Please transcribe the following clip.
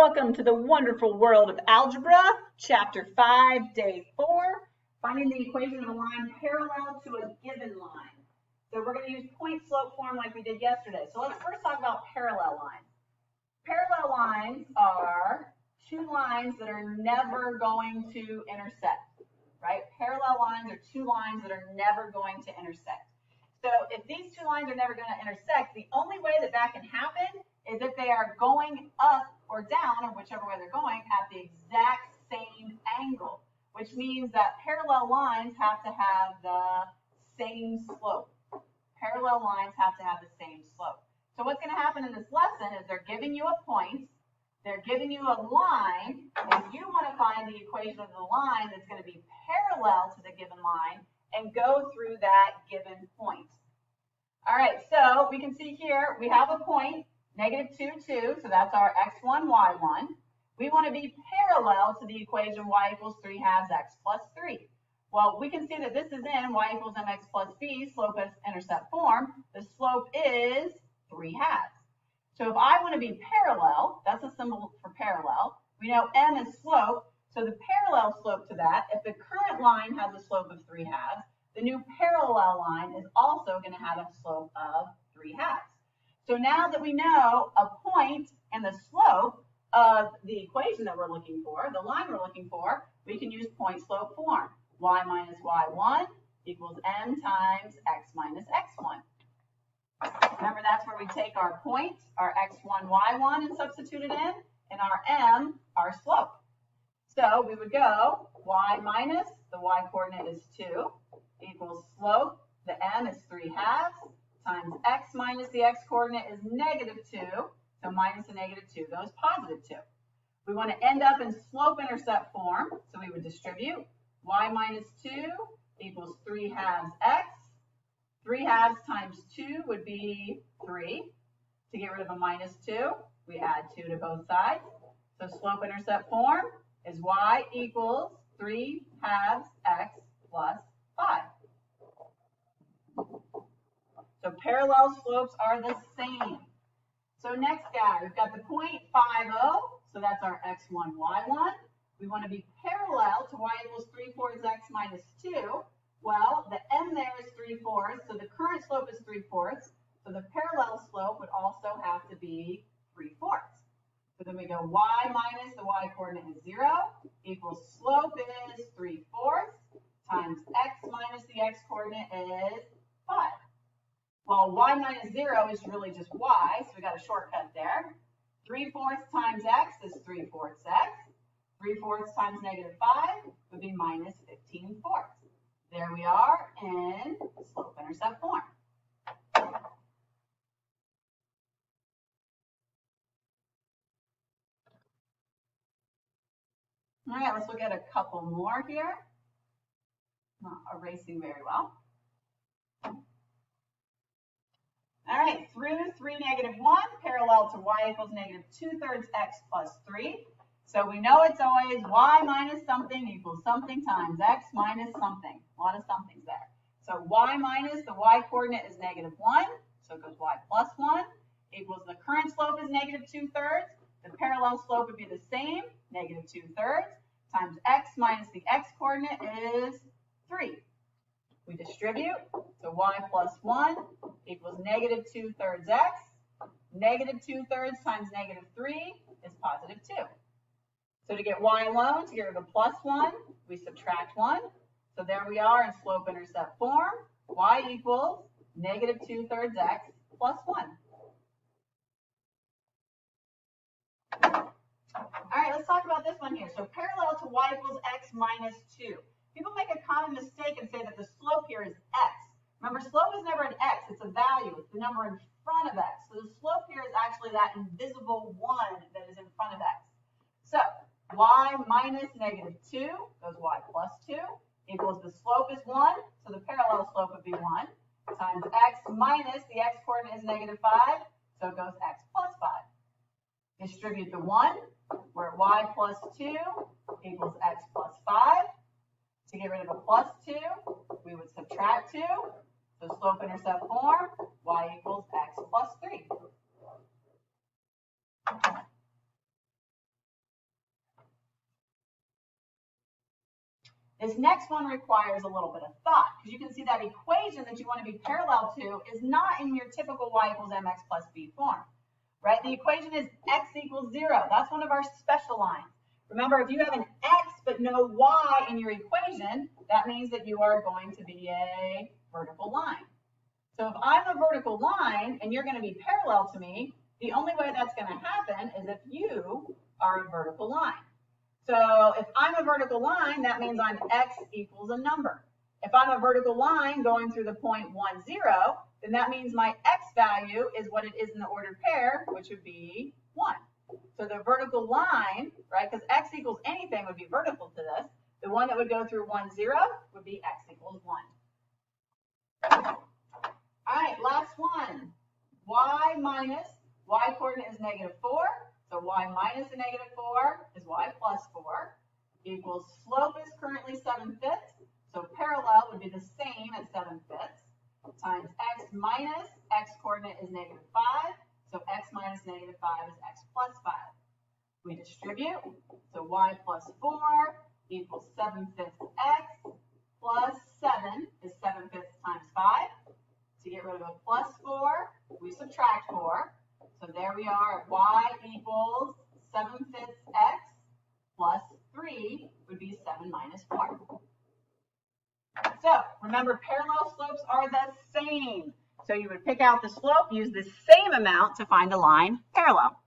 Welcome to the wonderful world of algebra, chapter 5, day 4, finding the equation of a line parallel to a given line. So we're going to use point slope form like we did yesterday. So let's first talk about parallel lines. Parallel lines are two lines that are never going to intersect, right? Parallel lines are two lines that are never going to intersect. So if these two lines are never going to intersect, the only way that that can happen is if they are going up or down, or whichever way they're going, at the exact same angle, which means that parallel lines have to have the same slope. Parallel lines have to have the same slope. So what's going to happen in this lesson is they're giving you a point, they're giving you a line, and you want to find the equation of the line that's going to be parallel to the given line and go through that given point. All right, so we can see here we have a point, negative 2, 2, so that's our x1, y1. We want to be parallel to the equation y equals 3 halves x plus 3. Well, we can see that this is in y equals mx plus b, slope as intercept form. The slope is 3 halves. So if I want to be parallel, that's a symbol for parallel. We know m is slope, so the parallel slope to that, if the current line has a slope of 3 halves, the new parallel line is also going to have a slope of 3 halves. So now that we know a point and the slope of the equation that we're looking for, the line we're looking for, we can use point slope form. Y minus y1 equals m times x minus x1. Remember, that's where we take our point, our x1, y1, and substitute it in, and our m, our slope. So we would go y minus, the y coordinate is 2, equals slope, the m is 3 halves, times x minus the x coordinate is negative 2, so minus a negative 2 goes positive 2. We want to end up in slope intercept form, so we would distribute y minus 2 equals 3 halves x. 3 halves times 2 would be 3. To get rid of a minus 2, we add 2 to both sides. So slope intercept form is y equals 3 halves x plus 5. So parallel slopes are the same. So next guy, we've got the point 5, 0. So that's our x1, y1. We want to be parallel to y equals 3/4 x minus 2. Well, the m there is 3/4, so the current slope is 3/4. So the parallel slope would also have to be 3/4. So then we go y minus the y coordinate is 0 equals slope is 3/4 times x minus the x coordinate is 5. Well, y minus 0 is really just y, so we got a shortcut there. 3/4 times x is 3/4 x. 3/4 times negative 5 would be minus 15/4. There we are in slope intercept form. All right, let's look at a couple more here. Not erasing very well. All right, through 3, negative 1, parallel to y equals negative 2/3 x plus 3. So we know it's always y minus something equals something times x minus something. A lot of somethings there. So y minus the y coordinate is negative 1, so it goes y plus 1 equals the current slope is negative 2/3. The parallel slope would be the same, negative 2/3 times x minus the x coordinate is 3. We distribute, so y plus 1 equals negative 2/3 x. Negative 2/3 times negative 3 is positive 2. So to get y alone, to get rid of the plus 1, we subtract 1. So there we are in slope intercept form. Y equals negative 2/3 x plus 1. All right, let's talk about this one here. So parallel to y equals x minus 2. People make a common mistake and say that the slope here is x. Remember, slope is never an x, it's a value. It's the number in front of x. So the slope here is actually that invisible 1 that is in front of x. So y minus negative 2 goes y plus 2 equals the slope is 1, so the parallel slope would be 1, times x minus the x coordinate is negative 5, so it goes x plus 5. Distribute the 1, we're at y plus 2 equals x plus 5. To get rid of a plus 2, we would subtract 2. So slope intercept form, y equals x plus 3. This next one requires a little bit of thought, because you can see that equation that you want to be parallel to is not in your typical y equals mx plus b form, right? The equation is x equals 0. That's one of our special lines. Remember, if you have an x but no y in your equation, that means that you are going to be a vertical line. So if I'm a vertical line and you're going to be parallel to me, the only way that's going to happen is if you are a vertical line. So if I'm a vertical line, that means I'm x equals a number. If I'm a vertical line going through the point 1, 0, then that means my x value is what it is in the ordered pair, which would be 1. So the vertical line, right, because x equals anything would be vertical to this, the one that would go through 1, 0 would be x equals 1. All right, last one. Y minus, y coordinate is -4. So y minus a -4 is y plus 4 equals slope is currently 7/5. So parallel would be the same as 7/5 times x minus x coordinate is -5. So x minus -5 is x plus 5. We distribute. So y plus 4 equals 7/5 x plus 7 is 7/5 times 5. To get rid of a plus 4, we subtract 4. So there we are at y equals 7/5 x plus 3 would be 7 minus 4. So remember, parallel slopes are the same. So you would pick out the slope, use the same amount to find a line parallel.